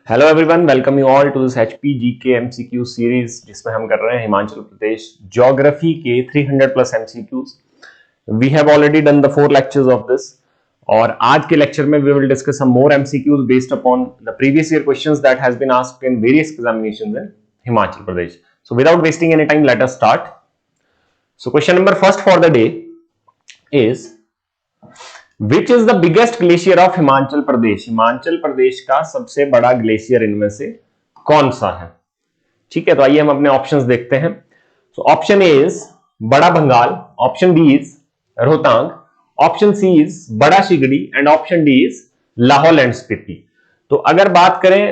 Hello everyone, welcome you all to this HP GK MCQ series जिसमें हम कर रहे हैं हिमाचल प्रदेश ज्योग्राफी के 300 plus MCQs. We have already done the 4 lectures of this और आज के लेक्चर में we will discuss some more MCQs based upon the previous year questions that has been asked in various examinations in Himachal Pradesh. So without wasting any time let us start. So question number first for the day is Which is the biggest glacier of Himachal Pradesh? Himachal Pradesh का सबसे बड़ा glacier इनमें से कौन सा है? ठीक है, तो आइए हम अपने ऑप्शंस देखते हैं। सो option A is Bara Bhangal, option B is Rohtang, option C is Bara Shigri and option D is Lahaul and Spiti. तो अगर बात करें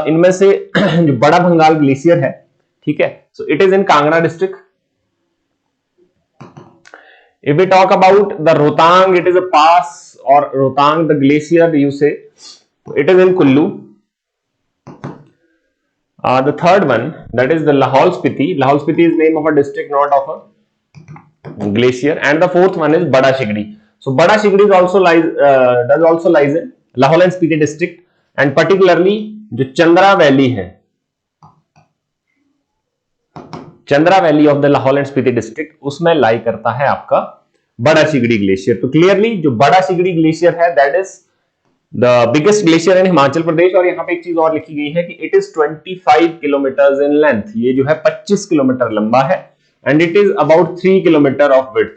इनमें से जो बड़ा भंगाल ग्लेशियर है, ठीक है, so it is in Kangra district. If we talk about the Rohtang, it is a pass, or Rohtang, the glacier, you say, it is in Kullu. The third one, that is the Lahaul Spiti. Lahaul Spiti is name of a district, not of a glacier. And the fourth one is Bada Shigdi. So Bada Shigdi does also lies in Lahaul and Spiti district, and particularly जो Chandra valley है, Chandra valley of the Lahaul and Spiti district, उसमें लाई करता है आपका बड़ा Shigri glacier. तो clearly जो Bara Shigri glacier है that is the biggest glacier in Himachal Pradesh. और यहां पे एक चीज और लिखी गई है कि it is 25 kilometre in length, ये जो है 25 किलोमीटर लंबा है, and it is about 3 kilometre of width.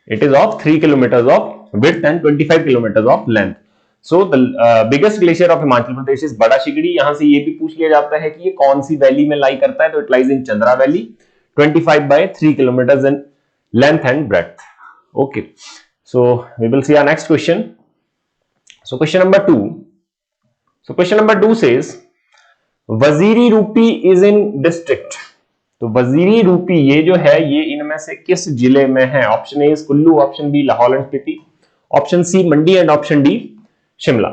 It is of 3 kilometre of width and 25 kilometre of length. So the biggest glacier of Himachal Pradesh is Bara शिगड़ी। यहां से ये भी पूछ लिया जाता है कि ये कौन सी वैली में लाई करता है, तो it lies in Chandra valley, 25 by 3 kilometers in length and breadth. Okay, so we will see our next question. So question number 2. So question number 2 says Waziri रूपी is in district. तो वजीरी रूपी ये जो है ये इनमें से किस जिले में है? Option A is Kullu, option B Lahaul and Spiti, option C Mandi and option D Shimla.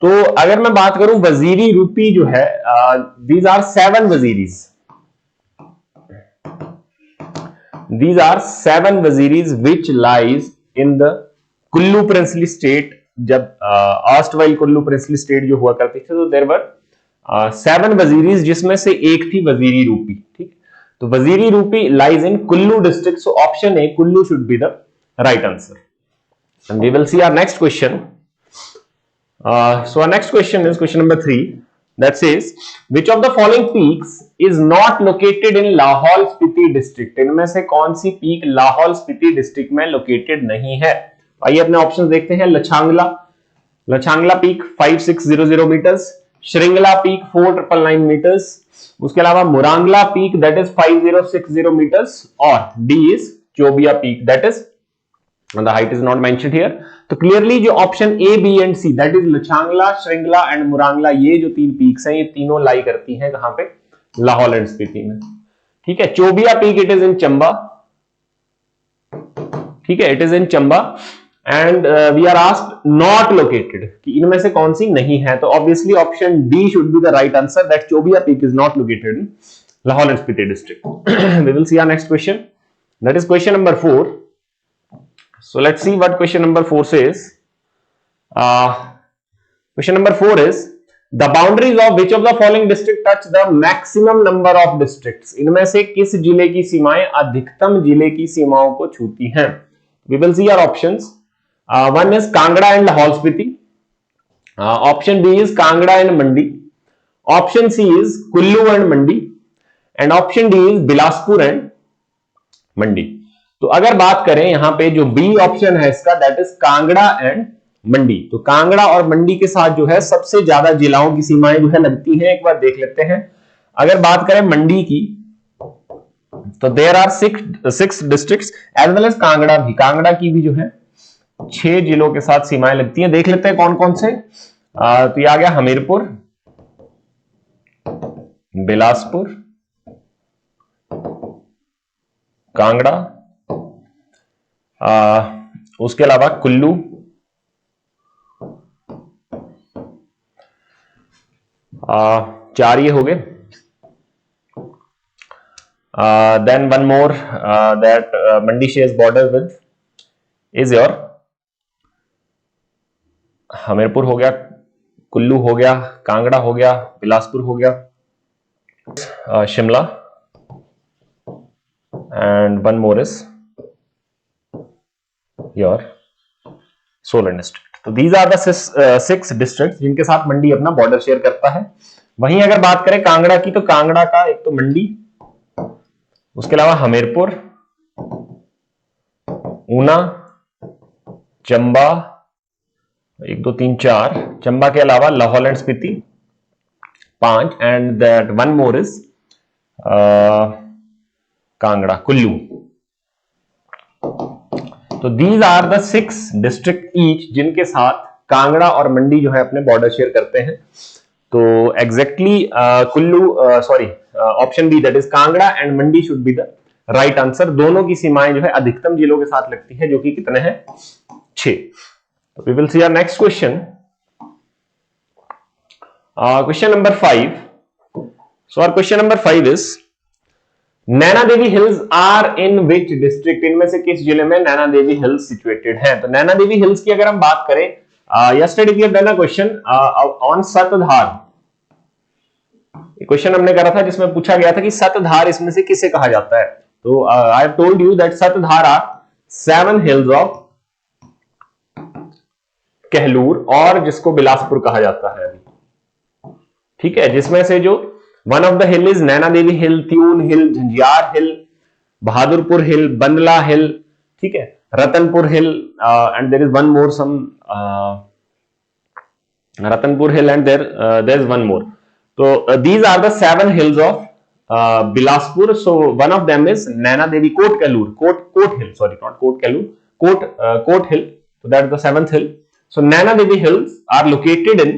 तो अगर मैं बात करूं वजीरी रूपी जो है, these are 7 Waziris. These are 7 Waziris which lies in the Kullu princely state. जब erstwhile कुल्लू प्रिंसली स्टेट जो हुआ करती थी, तो देयर वर 7 वजीरीज जिसमें से एक थी वजीरी रूपी। ठीक, तो Waziri Rupi lies in Kullu district. So option A Kullu should be the right answer. And we will see our next question. So our next question is question number 3, that says which of the following peaks is not located in Lahaul Spiti district? इनमें से कौन सी peak Lahaul Spiti district में located नहीं है? आइए अपने options देखते हैं। Lachangla peak 5600 meters, Shringla peak 4999 meters, उसके अलावा Murangla peak that is 5060 meters, और D is Chobia peak that is the height is not mentioned here. तो क्लियरली जो option A, B and C that is Lachangla, Shringla and Murangla, ये जो 3 पीक्स हैं ये तीनों लाई करती हैं कहां पे? लाहौल एंड स्पीति में। ठीक है, Chobia peak it is in Chamba. ठीक है, it is in Chamba and we are asked not located कि इनमें से कौन सी नहीं है। तो obviously option D should be the right answer, that Chobia peak is not located in Lahaul and Spiti district. We will see our next question, that is question number 4. So let's see what question number 4 says. Question number 4 is the boundaries of which of the following district touch the maximum number of districts? इनमें से किस जिले की सीमाएं अधिकतम जिले की सीमाओं को छूती हैं? We will see our options. One is Kangra and Lahaul Spiti. Option B is Kangra and Mandi. Option C is Kullu and Mandi. And option D is Bilaspur and मंडी. तो अगर बात करें यहां पे जो बी ऑप्शन है इसका, दैट इज कांगड़ा एंड मंडी। तो कांगड़ा और मंडी के साथ जो है सबसे ज्यादा जिलाओं की सीमाएं जो है लगती हैं, एक बार देख लेते हैं। अगर बात करें मंडी की, तो there are 6 districts as well as Kangra भी। कांगड़ा की भी जो है 6 जिलों के साथ सीमाएं लगती हैं। देख लेते हैं कौन कौन से। तो ये आ गया हमीरपुर, बिलासपुर, कांगड़ा, उसके अलावा कुल्लू, चार ये हो गए। Then one more that Mandi shares border with is your Hamirpur हो गया, कुल्लू हो गया, कांगड़ा हो गया, बिलासपुर हो गया, Shimla, and one more is your Solan district. तो दीज आर द 6 डिस्ट्रिक्ट जिनके साथ मंडी अपना बॉर्डर शेयर करता है। वहीं अगर बात करें कांगड़ा की, तो कांगड़ा का एक तो मंडी, उसके अलावा हमीरपुर, ऊना, चंबा, 1 2 3 4, चंबा के अलावा Lahaul and Spiti 5, and that one more is Kangra, Kullu. तो these are the 6 district each जिनके साथ कांगड़ा और मंडी जो है अपने बॉर्डर शेयर करते हैं। तो exactly Kullu, sorry, option B that is Kangra and Mandi should be the right answer. दोनों की सीमाएं जो है अधिकतम जिलों के साथ लगती है, जो कि कितने हैं? 6। तो we will see our next question, question number 5। So our question number 5 is Naina Devi hills are in which district? इनमें से किस जिले में नैना देवी हिल्स सिचुएटेड हैं? तो नैना देवी हिल्स की अगर हम बात करें, yesterday we have done a question on Satdhar. Question हमने करा था जिसमें पूछा गया था कि सतधार इसमें से किसे कहा जाता है। तो I have told you that Satdhar are 7 hills of Kahlur, और जिसको बिलासपुर कहा जाता है अभी, ठीक है, जिसमें से जो one of the hill is Naina Devi hill, Tiun hill, Jhanjhar hill, Bahadurpur hill, Bandla hill, ठीक है, Ratanpur hill, and there is one more some Ratanpur hill, and there is one more. तो these are the 7 hills of Bilaspur. So one of them is Naina Devi Kot Kalur, Kot Hill, sorry, not Kot Kalur, Kot Hill. So that is the 7th hill. So Naina Devi hills are located in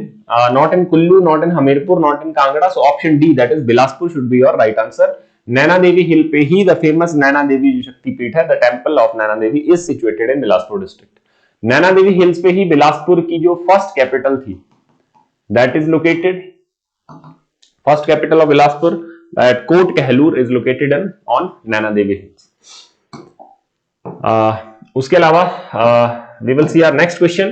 not in Kullu, not in Hamirpur, not in Kangra. So option D, that is Bilaspur, should be your right answer. Naina Devi hill पे ही the famous Naina Devi जो शक्तिपीठ है, the temple of Naina Devi is situated in Bilaspur district. Naina Devi hills पे ही बिलासपुर की जो first capital थी, that is located. First capital of Bilaspur, that Kot Kahlur, is located on Naina Devi Hills. उसके अलावा we will see our next question,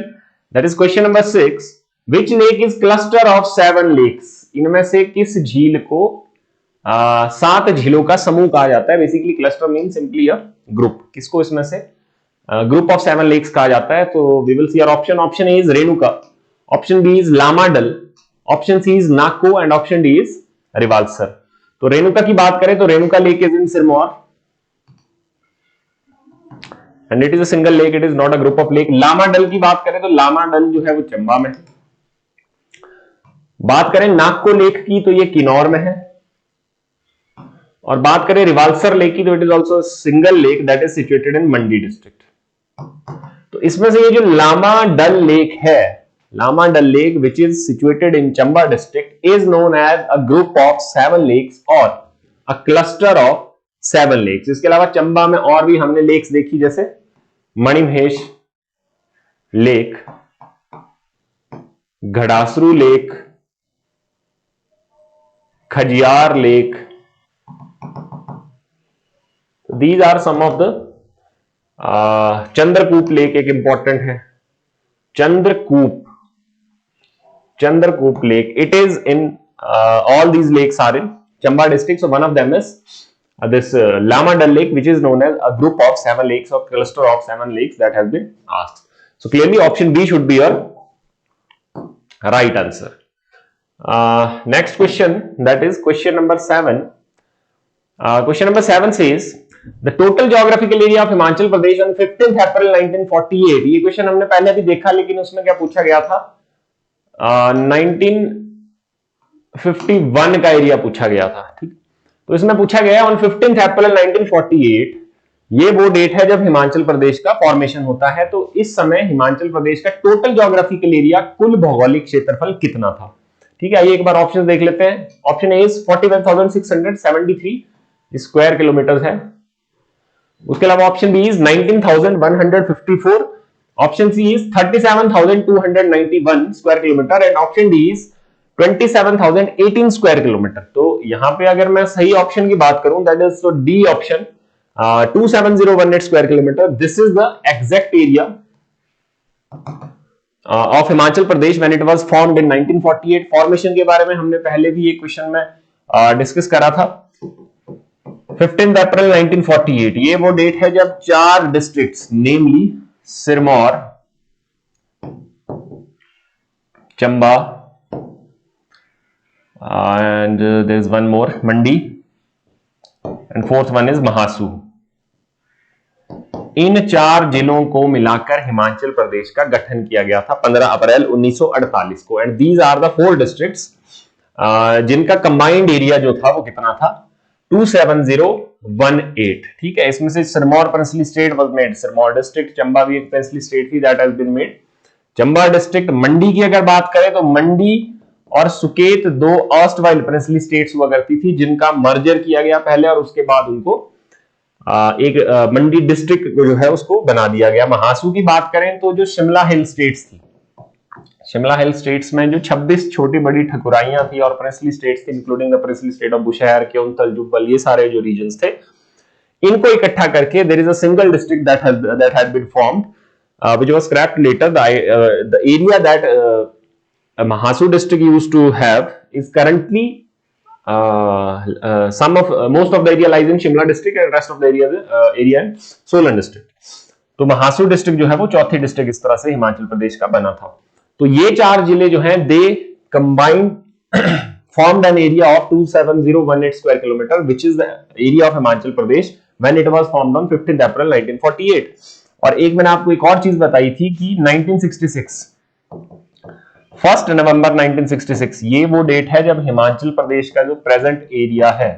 that is question number 6. Which lake is cluster of 7 lakes? इनमें से किस झील को 7 झीलों का समूह कहा जाता है? Basically cluster mean simply a group. किसको इसमें से ग्रुप ऑफ 7 लेक्स कहा जाता है? तो we will see our option. Option A is Renuka, option B is Lamadal, option C is Nako, and option D is Rewalsar. तो रेणुका की बात करें तो Renuka lake is in Sirmaur, and it is a single lake, it is not a group of lake. Lamadal की बात करें तो लामाडल जो है वो चंबा में है। बात करें नाको लेक की तो ये किन्नौर में है, और बात करें रिवाल्सर लेक की तो it is also single lake that is situated in Mandi district. तो इसमें से ये जो लामाडल लेक है, Lamadal Lake, which is situated in Chamba district, is known as a group of 7 lakes or a cluster of 7 lakes. इसके अलावा चंबा में और भी हमने लेक्स देखी, जैसे Manimahesh lake, Gadhasaru lake, Khajjiar lake. These are some of the Chandrakoop lake एक इंपॉर्टेंट है, Chandrakoop Lake. It is in all these lakes are in Chamba district. So one of them is this Lamadal Lake, which is known as a group of 7 lakes or cluster of 7 lakes that has been asked. So clearly option B should be your right answer. Next question, that is question number 7. Question number 7 says the total geographical area of Himachal Pradesh on 15th April 1948. ये question हमने पहले भी देखा, लेकिन उसमें क्या पूछा गया था? 1951 का एरिया पूछा गया था, ठीक। तो इसमें पूछा गया ऑन 15th अप्रैल 1948, ये वो डेट है जब हिमाचल प्रदेश का फॉर्मेशन होता है। तो इस समय हिमाचल प्रदेश का टोटल ज्योग्राफिकल एरिया, कुल भौगोलिक क्षेत्रफल कितना था? ठीक है, आइए एक बार ऑप्शन देख लेते हैं। Option A is 41,673 square kilometer है। उसके अलावा option B is 19,154, option C is 37,291 square kilometre, and option D is 27,018 square kilometre. तो यहां पे अगर मैं सही ऑप्शन की बात करूं, that is so D option, 27018 square kilometer. This is the exact area of Himachal Pradesh when it was formed in 1948। Formation के बारे में हमने पहले भी एक क्वेश्चन में डिस्कस करा था। 15 अप्रैल 1948 ये वो डेट है जब 4 districts namely Sirmaur, Chamba and there is one more Mandi and fourth one is Mahasu. इन 4 जिलों को मिलाकर हिमाचल प्रदेश का गठन किया गया था 15 अप्रैल 1948 को। And these are the 4 districts जिनका कंबाइंड एरिया जो था वो कितना था 27018। ठीक है, इसमें से Sirmaur princely state was made Sirmaur district, Chamba भी एक प्रिंसली स्टेट थी that has been made Chamba district. Mandi की अगर बात करें तो मंडी और सुकेत 2 ऑस्टवाइल प्रिंसली स्टेट्स हुआ करती थी जिनका मर्जर किया गया पहले और उसके बाद उनको एक मंडी डिस्ट्रिक्ट जो है उसको बना दिया गया। महासू की बात करें तो जो शिमला हिल स्टेट्स थी, शिमला हिल स्टेट्स में जो 26 छोटी बड़ी ठकुराइयां थी और प्रिंसली स्टेट्स थी including the princely state of Bushahr, Keonthal, Jubbal, ये सारे जो रीजन्स थे इनको इकट्ठा करके there is a single district that had been formed which was scrapped later. The area that Mahasu district used to have is currently most of the area lies in Shimla district and rest of the area in Solan district. तो Mahasu district जो है वो चौथी district इस तरह से हिमाचल प्रदेश का बना था। तो ये 4 जिले जो हैं दे combined formed an area of 27018 square kilometer which is the area of Himachal Pradesh when it was formed on 15th April 1948. और एक मैंने आपको एक और चीज बताई थी कि 1966 1 नवंबर 1966 ये वो डेट है जब हिमाचल प्रदेश का जो प्रेजेंट एरिया है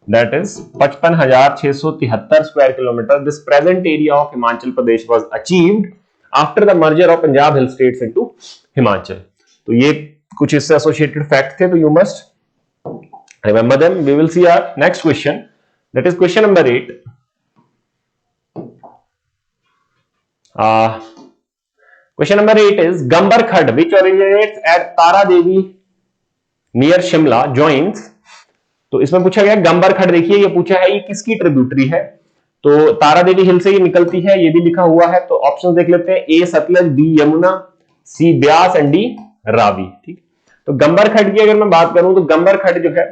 that is 55,673 square kilometer. This present area of Himachal Pradesh was achieved after the merger of Punjab hill states into Himachal. तो ये कुछ इससे एसोसिएटेड फैक्ट थे, तो you must remember them. We will see our next question that is question number 8। Question number 8 is Gambar Khad which originates at Tara Devi near Shimla joins। तो इसमें पूछा गया गंबर खड, देखिए ये पूछा है ये किसकी ट्रिब्यूटरी है, तो तारा देवी हिल से ये निकलती है, ये भी लिखा हुआ है। तो ऑप्शन देख लेते हैं, A Satluj, B Yamuna, C Beas and D Ravi. ठीक, तो गंबर खड की अगर मैं बात करूं तो गंबर खड जो है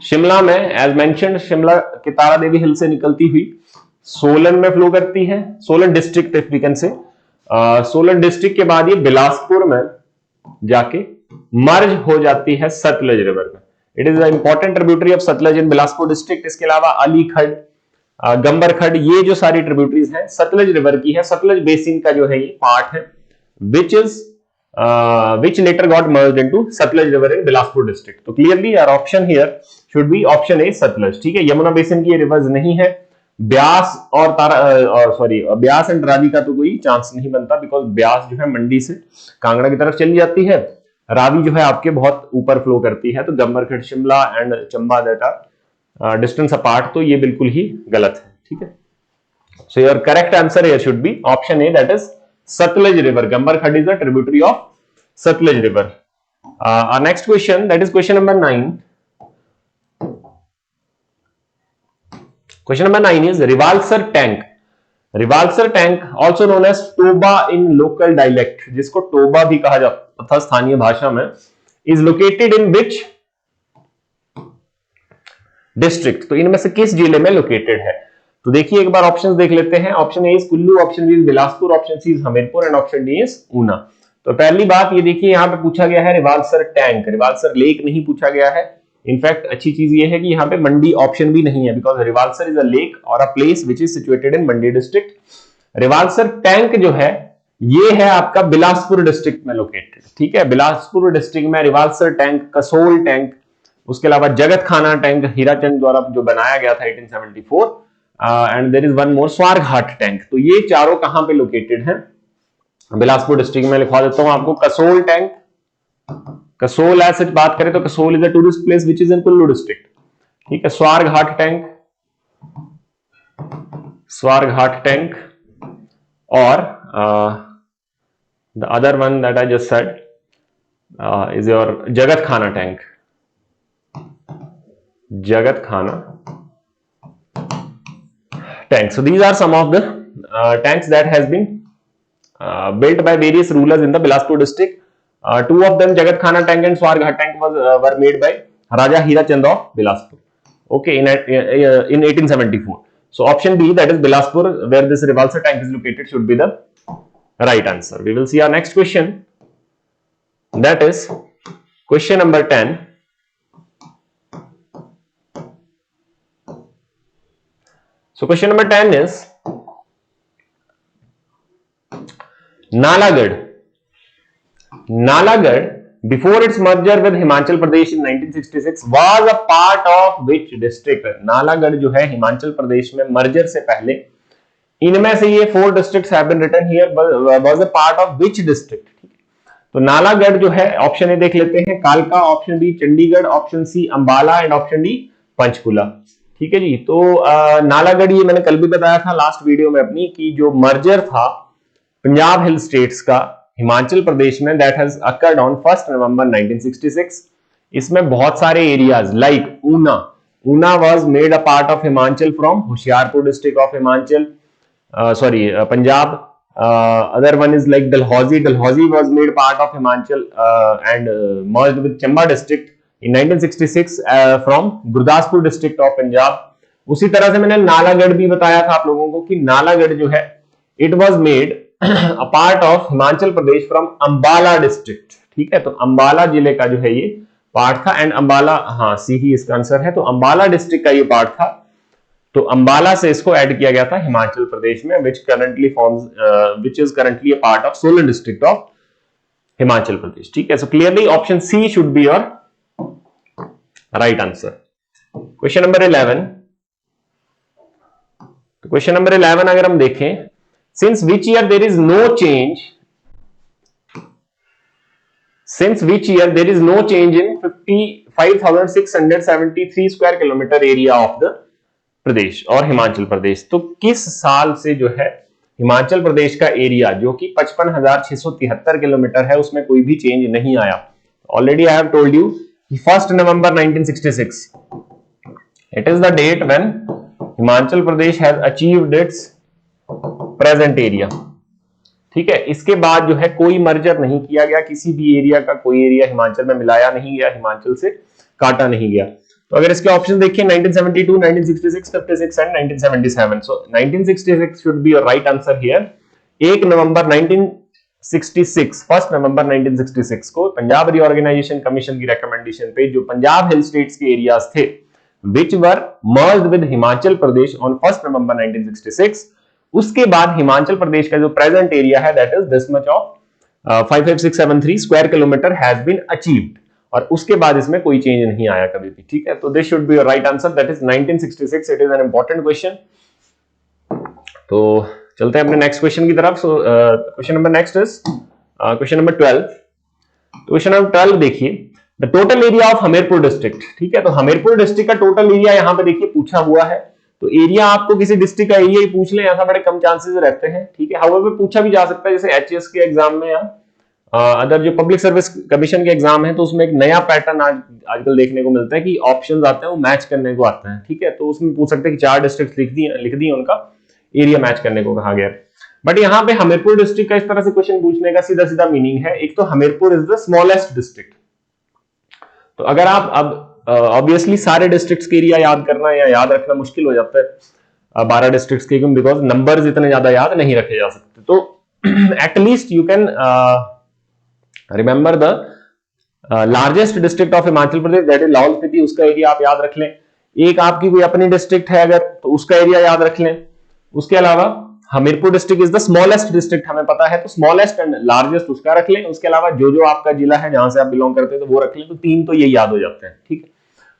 शिमला में एज मेंशन्ड शिमला के तारा देवी हिल से निकलती हुई सोलन में फ्लो करती है, Solan district if we can say. Solan district के बाद ये बिलासपुर में जाके मर्ज हो जाती है सतलज रिवर में। It is the important tributary of Sutlej in Bilaspur district. इसके अलावा अली खड, गंबर खड, ये जो सारी ट्रिब्यूटरीज हैं सतलज रिवर की है। सतलज बेसिन का जो है ये पार्ट है which later got merged into Satluj river in Bilaspur district। तो क्लियरली यार option here should be option ए सतलज। ठीक है, यमुना बेसिन की ये रिवर्स नहीं है। ब्यास और ब्यास एंड रावी का तो कोई चांस नहीं बनता बिकॉज ब्यास जो है मंडी से कांगड़ा की तरफ चली जाती है, रावी जो है आपके बहुत ऊपर फ्लो करती है। तो Gambarkhad, Shimla and Chamba that are distance apart, तो ये बिल्कुल ही गलत है। ठीक है, so your correct answer here should be option A that is Satluj river। Gambarkhad is a tributary of Satluj river। Our next question, that is question number 9। Question number 9 is Rivalsar tank। Rivalsar tank also known as Toba in local dialect, जिसको Toba भी कहा जाता था स्थानीय भाषा में, is located in which district। तो इनमें से किस जिले में लोकेटेड है? तो देखिए एक बार ऑप्शंस देख लेते हैं। Option A is Kullu, option B is Bilaspur, option C is Hamirpur and option D is Una. तो पहली बात ये देखिए यहाँ पे पूछा गया है रिवाल्सर टैंक, रिवाल्सर लेक नहीं पूछा गया है। इनफैक्ट अच्छी चीज ये है कि यहाँ पे मंडी ऑप्शन भी नहीं है because Rewalsar is a lake और a place which is situated in Mandi district. Rewalsar tank जो है ये है आपका बिलासपुर डिस्ट्रिक्ट में लोकेटेड। ठीक है, बिलासपुर डिस्ट्रिक्ट में रिवाल्सर टैंक, कसोल टैंक, उसके अलावा जगत खाना टैंक हीराचंद द्वारा जो बनाया गया था 1874, and there is one more Swarghat tank. तो ये चारों कहां पे लोकेटेड हैं? बिलासपुर डिस्ट्रिक्ट में। लिखवा देता हूं आपको कसोल टैंक। कसोल एज सच बात करें तो Kasol is a tourist place which is in Kullu district. ठीक है, स्वारघाट टैंक, स्वारघाट टैंक और the other one that I just said is your Jagat Khana tank, जगत खाना tank। So these are some of the tanks that has been built by various rulers in the Bilaspur district. Two of them, Jagat Khana tank and Swar Ghat tank, were made by Raja Hira Chand of Bilaspur. Okay, in 1874. So option B, that is Bilaspur, where this repulsor tank is located, should be the right answer. We will see our next question. That is question number 10. So question number 10 is Nalagarh. Nalagarh, before its merger with Himachal Pradesh in 1966, was a part of which district? Nalagarh जो है हिमाचल प्रदेश में merger से पहले, इनमें से ये 4 districts have been written here, was a part of which district? तो नालागढ़ जो है ऑप्शन ए देख लेते हैं, कालका, option B Chandigarh, option C Ambala and option D Panchkula. ठीक है जी। तो नालागढ़, ये मैंने कल भी बताया था लास्ट वीडियो में अपनी, कि जो मर्जर था पंजाब हिल स्टेट्स का हिमाचल प्रदेश में, that has occurred on 1 November 1966। इसमें बहुत सारे areas like Una was made a part of Himachal from Hoshiarpur district of Himachal, Punjab. Other one is like Dalhousie. Dalhousie was made part of Himachal and merged with Chamba district in 1966 from Gurdaspur district of Punjab. उसी तरह से मैंने नालागढ़ भी बताया था आप लोगों को कि नालागढ़ जो है it was made a part of Himachal Pradesh from Ambala district। ठीक है, तो अंबाला जिले का जो है ये पार्ट था, एंड अंबाला, हाँ सी ही इसका आंसर है। तो अंबाला डिस्ट्रिक्ट का ये पार्ट था, तो अंबाला से इसको ऐड किया गया था हिमाचल प्रदेश में, which is currently a part of Solan district of Himachal प्रदेश। ठीक है, so clearly option C should be your right answer. Question number 11. तो क्वेश्चन नंबर 11 अगर हम देखें, since which year there is no change in 55,673 square kilometer area of the प्रदेश और हिमाचल प्रदेश, तो किस साल से जो है हिमाचल प्रदेश का एरिया जो कि 55,673 किलोमीटर है, उसमें कोई भी चेंज नहीं आया। Already I have told you कि 1 November 1966 it is the date when Himachal Pradesh has achieved its present area. ठीक है, इसके बाद जो है कोई मर्जर नहीं किया गया, किसी भी एरिया का कोई एरिया हिमाचल में मिलाया नहीं गया, हिमाचल से काटा नहीं गया। तो अगर इसके ऑप्शन देखिए 1972, 1966, 56 and 1977, so 1966 should be your right answer here. 1 November 1966, 1 November 1966 को पंजाब रीऑर्गेनाइजेशन कमीशन की रिकमेंडेशन पे जो पंजाब हिल स्टेट्स के एरियाज थे which were merged with Himachal Pradesh on 1 November 1966, उसके बाद हिमाचल प्रदेश का जो प्रेजेंट एरिया है that is this much of 55673 square kilometer has been achieved, और उसके बाद इसमें कोई चेंज नहीं आया कभी भी। ठीक है, तो this should be your right answer, that is 1966। It is an important question. तो चलते हैं अपने नेक्स्ट क्वेश्चन की तरफ। सो question number next is question number 12। Question number 12 देखिए, the total area of Hamirpur district. ठीक है, तो हमीरपुर डिस्ट्रिक्ट का टोटल एरिया यहाँ पे देखिए पूछा हुआ है। तो एरिया आपको किसी डिस्ट्रिक्ट का एरिया ही पूछ ले, ऐसा बड़े कम चांसेस रहते हैं। ठीक है, हाउएवर पूछा भी जा सकता है, जैसे एचएएस के एग्जाम में या अदर जो पब्लिक सर्विस कमीशन के एग्जाम है, तो उसमें एक नया पैटर्न आजकल देखने को मिलता है कि ऑप्शंस आते हैं वो मैच करने को आते हैं। ठीक है, तो उसमें पूछ सकते हैं कि 4 डिस्ट्रिक्ट लिख दी उनका एरिया मैच करने को कहा गया। बट यहाँ पे हमीरपुर डिस्ट्रिक्ट का इस तरह से क्वेश्चन पूछने का सीधा सीधा मीनिंग है, एक तो Hamirpur is the smallest district. तो अगर आप अब ऑब्वियसली सारे डिस्ट्रिक्ट्स के एरिया याद करना या याद रखना मुश्किल हो जाता है 12 डिस्ट्रिक्ट्स के, बिकॉज नंबर्स इतने ज्यादा याद नहीं रखे जा सकते। तो at least you can remember the largest district of Himachal Pradesh, that is Lahaul Spiti, उसका एरिया आप याद रख लें। एक आपकी कोई अपनी डिस्ट्रिक्ट है अगर, तो उसका एरिया याद रख लें। उसके अलावा Hamirpur district is the smallest district, हमें पता है, तो स्मॉलेस्ट एंड लार्जेस्ट उसका रख लें। उसके अलावा जो आपका जिला है जहां से आप बिलोंग करते हैं तो वो रख लें। तो 3 तो ये याद हो जाते हैं। ठीक है,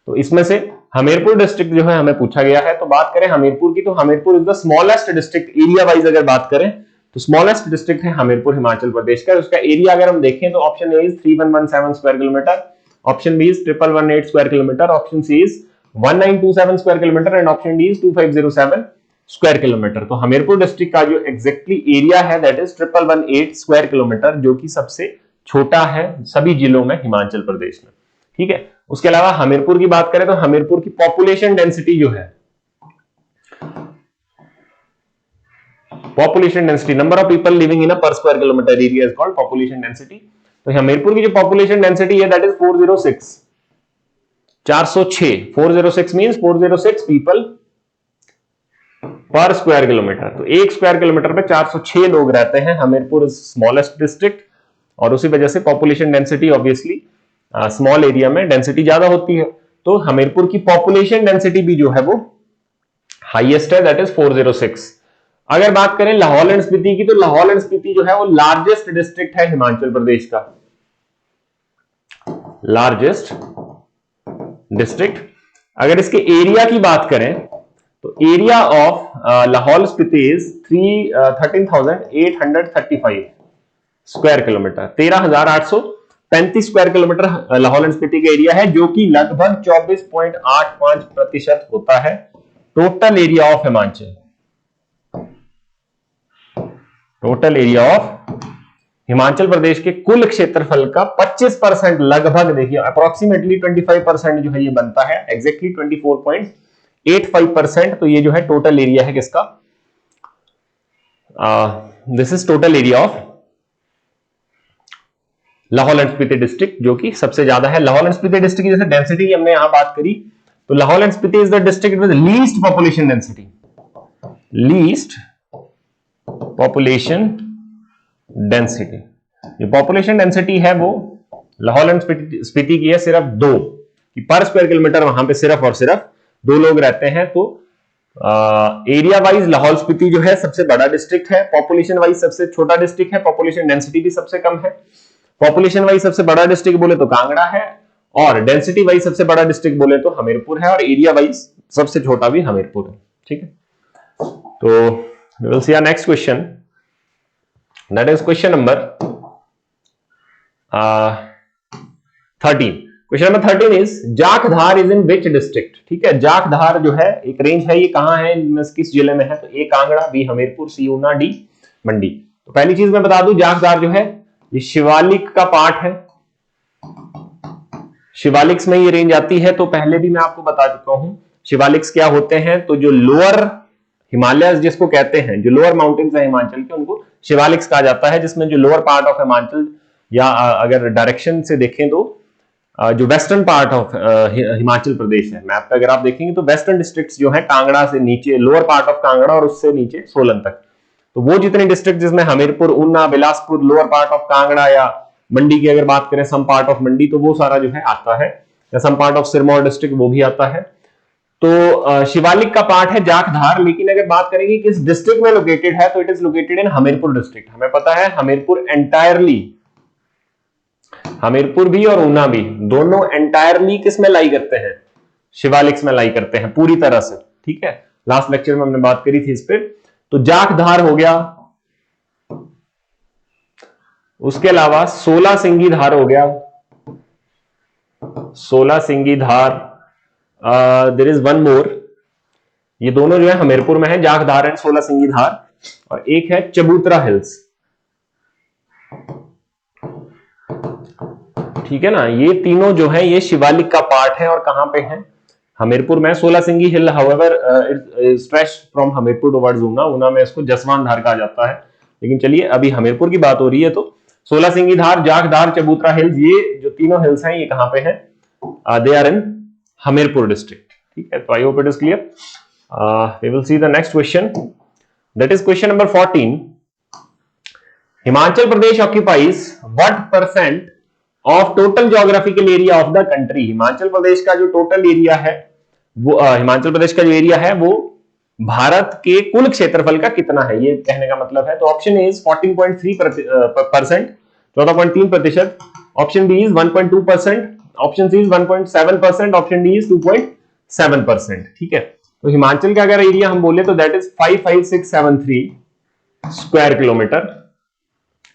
तो इसमें से हमीरपुर डिस्ट्रिक्ट जो है हमें पूछा गया है। तो बात करें हमीरपुर की, तो Hamirpur is the smallest district area wise अगर बात करें तो स्मॉलेस्ट डिस्ट्रिक्ट है हमीरपुर हिमाचल प्रदेश का। उसका एरिया अगर हम देखें तो option A is 3117 square kilometre, option B is 1118 square kilometre, option C is 1927 square kilometre and option D is 2507 square kilometre. तो हमीरपुर डिस्ट्रिक्ट का जो एग्जैक्टली एरिया है दैट इज 1118 स्क्वायर किलोमीटर, जो कि सबसे छोटा है सभी जिलों में हिमाचल प्रदेश में। ठीक है, उसके अलावा हमीरपुर की बात करें तो हमीरपुर की पॉपुलेशन डेंसिटी जो है population density, number of people living in a per square kilometer area is called population density. तो हमीरपुर की जो पॉपुलेशन डेंसिटी है that is 406, 406। 406 means 406 people per square kilometre. तो एक स्क्वायर किलोमीटर पे 406 लोग रहते हैं। हमीरपुर स्मॉलेस्ट डिस्ट्रिक्ट, और उसी वजह से population density obviously small area में डेंसिटी ज्यादा होती है। तो हमीरपुर की पॉपुलेशन डेंसिटी भी जो है वो हाईएस्ट है, दैट इज 406। अगर बात करें लाहौल एंड स्पीति की, तो लाहौल एंड स्पीति जो है वो लार्जेस्ट डिस्ट्रिक्ट है हिमाचल प्रदेश का, लार्जेस्ट डिस्ट्रिक्ट। अगर इसके एरिया की बात करें तो area of Lahaul Spiti is 13,835 square kilometer, 13,835 square kilometer Lahaul and Spiti का एरिया है, जो कि लगभग 24.85% होता है total area of Himachal. Total area of Himachal Pradesh के कुल क्षेत्रफल का 25% लगभग, देखिए अप्रोक्सीमेटली 25% जो है ये बनता है, एग्जैक्टली 24.85%। तो ये जो है टोटल एरिया है किसका, this is total area of Lahaul and Spiti district, जो कि सबसे ज्यादा है। लाहौल एंड स्पीति डिस्ट्रिक्ट की जैसे डेंसिटी हमने यहां बात करी, तो Lahaul and Spiti is the district with least population density, least population density. जो पॉपुलेशन डेंसिटी है वो लाहौल एंड स्पीति की है सिर्फ 2, कि पर स्क्वायर किलोमीटर वहां पे सिर्फ और सिर्फ 2 लोग रहते हैं। तो एरिया वाइज लाहौल स्पीति जो है सबसे बड़ा डिस्ट्रिक्ट है, पॉपुलेशन वाइज सबसे छोटा डिस्ट्रिक्ट है, पॉपुलेशन डेंसिटी भी सबसे कम है। पॉपुलेशन वाइज सबसे बड़ा डिस्ट्रिक्ट बोले तो कांगड़ा है, और डेंसिटी वाइज सबसे बड़ा डिस्ट्रिक्ट बोले तो हमीरपुर है, और एरिया वाइज सबसे छोटा भी हमीरपुर है। ठीक है, तो we will see our next question, that is question number 13. Question number 13 is जाखधार is in which district? ठीक है, जाखधार जो है एक रेंज है, ये कहां है, किस जिले में है, तो ए कांगड़ा, बी हमीरपुर, सी ऊना, डी मंडी। तो पहली चीज मैं बता दूं, जाखधार जो है ये शिवालिक का पार्ट है, शिवालिक्स में ये रेंज आती है। तो पहले भी मैं आपको बता चुका हूं शिवालिक्स क्या होते हैं। तो जो लोअर हिमालय जिसको कहते हैं, जो लोअर माउंटेन्स है हिमाचल के, उनको शिवालिक्स कहा जाता है, जिसमें जो लोअर पार्ट ऑफ हिमाचल, या अगर डायरेक्शन से देखें तो जो वेस्टर्न पार्ट ऑफ हिमाचल प्रदेश है, मैप पे अगर आप देखेंगे तो वेस्टर्न डिस्ट्रिक्ट्स जो है कांगड़ा से नीचे, लोअर पार्ट ऑफ कांगड़ा और उससे नीचे सोलन तक, तो वो जितने डिस्ट्रिक्ट जिसमें Hamirpur, Una, Bilaspur, lower part of Kangra, या मंडी की अगर बात करें सम पार्ट ऑफ मंडी, तो वो सारा जो है आता है, या some part of Sirmaur district वो भी आता है। तो शिवालिक का पार्ट है जाखधार। लेकिन अगर बात करेंगे किस डिस्ट्रिक्ट में लोकेटेड है, तो it is located in Hamirpur district. हमें पता है हमीरपुर एंटायरली, हमीरपुर भी और ऊना भी दोनों एंटायरली किस में लाई करते हैं, शिवालिक्स में लाई करते हैं पूरी तरह से। ठीक है, लास्ट लेक्चर में हमने बात करी थी इस पे। तो जाखधार हो गया, उसके अलावा 16 सिंगी धार हो गया, 16 सिंगी धार, देयर इज वन मोर, ये दोनों जो है हमीरपुर में है, जाखधार एंड 16 सिंगी धार, और एक है चबूतरा हिल्स। ठीक है ना, ये तीनों जो है ये शिवालिक का पार्ट है, और कहां पे है, हमीरपुर में। 16 Singhi hill however stretch from Hamirpur towards Una, Una में इसको जसवान धार कहा जाता है। लेकिन चलिए अभी हमीरपुर की बात हो रही है, तो 16 सिंगी धार, जाखधार, चबूतरा हिल्स, ये जो तीनों हिल्स हैं ये कहां पे हैं, they are in Hamirpur district. ठीक है, तो I hope it is clear. We will see the next question, that is question number 14। Himachal Pradesh occupies what percent of total geographical area of the country. Himachal Pradesh का जो टोटल एरिया है वो, हिमाचल प्रदेश का जो area है वो भारत के कुल क्षेत्रफल का कितना है, ये कहने का मतलब है। तो option A is 14.3%, 14.3%, option B is 1.2%, option C is 1.7%, option D is 2.7%। ठीक है, तो हिमाचल का अगर एरिया हम बोले तो दैट इज 55673 स्क्वायर किलोमीटर,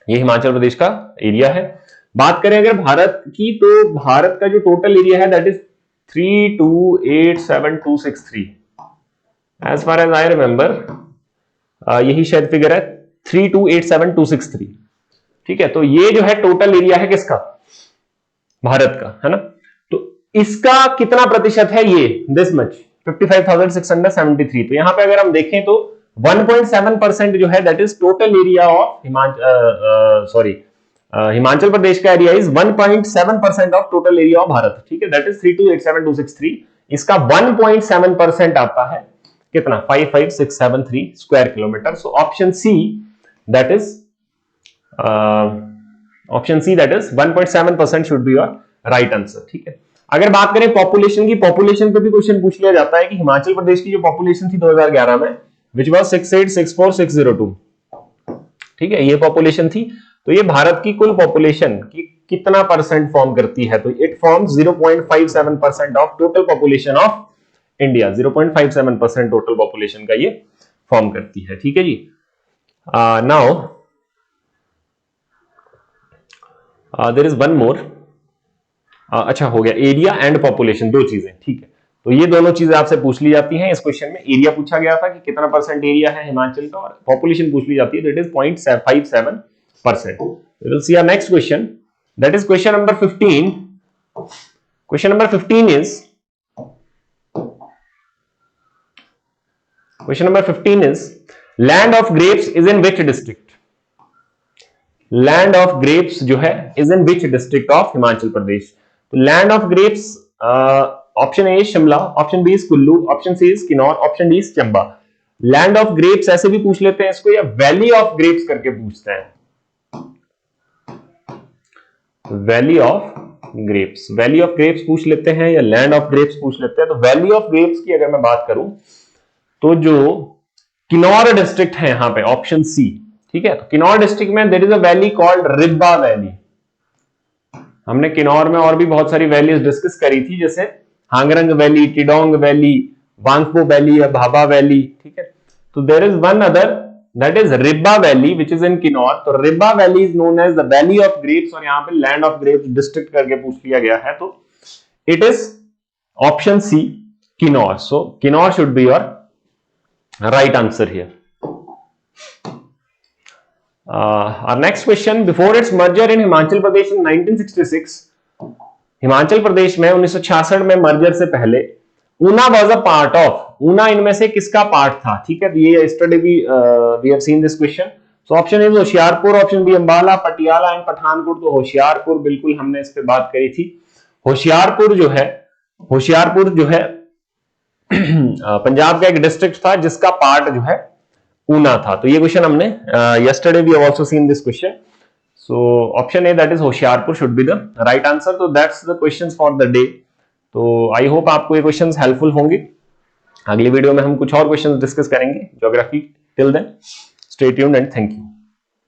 ये हिमाचल प्रदेश का एरिया है। बात करें अगर भारत की, तो भारत का जो टोटल एरिया है that is 3287263, as far as I remember यही शायद फिगर है 3287263। ठीक है, तो ये जो है टोटल एरिया है किसका, भारत का, है ना। तो इसका कितना प्रतिशत है, ये दिस मच 55,673। तो यहां पे अगर हम देखें तो 1.7% जो है that is total area of Himachal Pradesh का area is 1.7% of total area of Bharat, ठीक है, दैट इज 3287263। इसका 1.7% आता है कितना, 55673 square kilometre. So option C that is 1.7% should be your right answer, ठीक है। अगर बात करें पॉपुलेशन की, पॉपुलेशन पे भी क्वेश्चन पूछ लिया जाता है कि हिमाचल प्रदेश की जो पॉपुलेशन थी 2011 में विच वाज 6864,602, ठीक है, ये पॉपुलेशन थी। तो ये भारत की कुल पॉपुलेशन की कितना परसेंट फॉर्म करती है, तो it forms 0.57% of total population of India. 0.57% total population का ये फॉर्म करती है, ठीक है जी। Now there is one more, अच्छा हो गया, एरिया एंड पॉपुलेशन, दो चीजें, ठीक है। तो ये दोनों चीजें आपसे पूछ ली जाती हैं इस क्वेश्चन में। एरिया पूछा गया था कि कितना परसेंट एरिया है हिमाचल का, और पॉपुलेशन पूछ ली जाती है, that is 0.57%। We will see our next question, that is question number 15. Question number 15 is land of grapes is in which district? Land of grapes जो है is in which district of Himachal प्रदेश? तो land of grapes option A Shimla, option B is Kullu, option C is Kinnaur, option D is Chamba. Land of grapes ऐसे भी पूछ लेते हैं इसको, या वैली ऑफ ग्रेप्स करके पूछते हैं। Valley of grapes, valley of grapes पूछ लेते हैं या लैंड ऑफ ग्रेप्स पूछ लेते हैं। तो वैली ऑफ ग्रेप्स की अगर मैं बात करूं तो जो किन्नौर डिस्ट्रिक्ट है यहां पे, ऑप्शन सी, ठीक है। तो किन्नौर डिस्ट्रिक्ट में there is a valley called Ribba valley. हमने किन्नौर में और भी बहुत सारी वैलीज डिस्कस करी थी, जैसे Hangrang valley, Tidong valley, Wangpo valley या भाभा वैली, ठीक है। तो there is one other that is Ribba valley which is in Kinnaur. तो Ribba valley is known as the valley of grapes, और यहां पे लैंड ऑफ ग्रेप्स डिस्ट्रिक्ट करके पूछ लिया गया है, तो it is option C Kinnaur. So Kinnaur should be your right answer here. Our next question, before its merger in Himachal Pradesh in 1966, Himachal Pradesh में 1966 में मर्जर से पहले Una was a part of, Una इनमें से किसका पार्ट था, ठीक है। ये yesterday we have seen this question. So option is Hoshiarpur, option B Ambala, Patiala and Pathankot. तो होशियारपुर, बिल्कुल हमने इस पे बात करी थी। होशियारपुर जो है पंजाब का एक डिस्ट्रिक्ट था जिसका पार्ट जो है ऊना था। तो ये क्वेश्चन हमने yesterday we have also seen this question. So option A that is Hoshiarpur should be the right answer. तो that's the questions for the day. तो आई होप आपको ये क्वेश्चंस हेल्पफुल होंगे। अगली वीडियो में हम कुछ और क्वेश्चंस डिस्कस करेंगे geography. Till then stay tuned and thank you.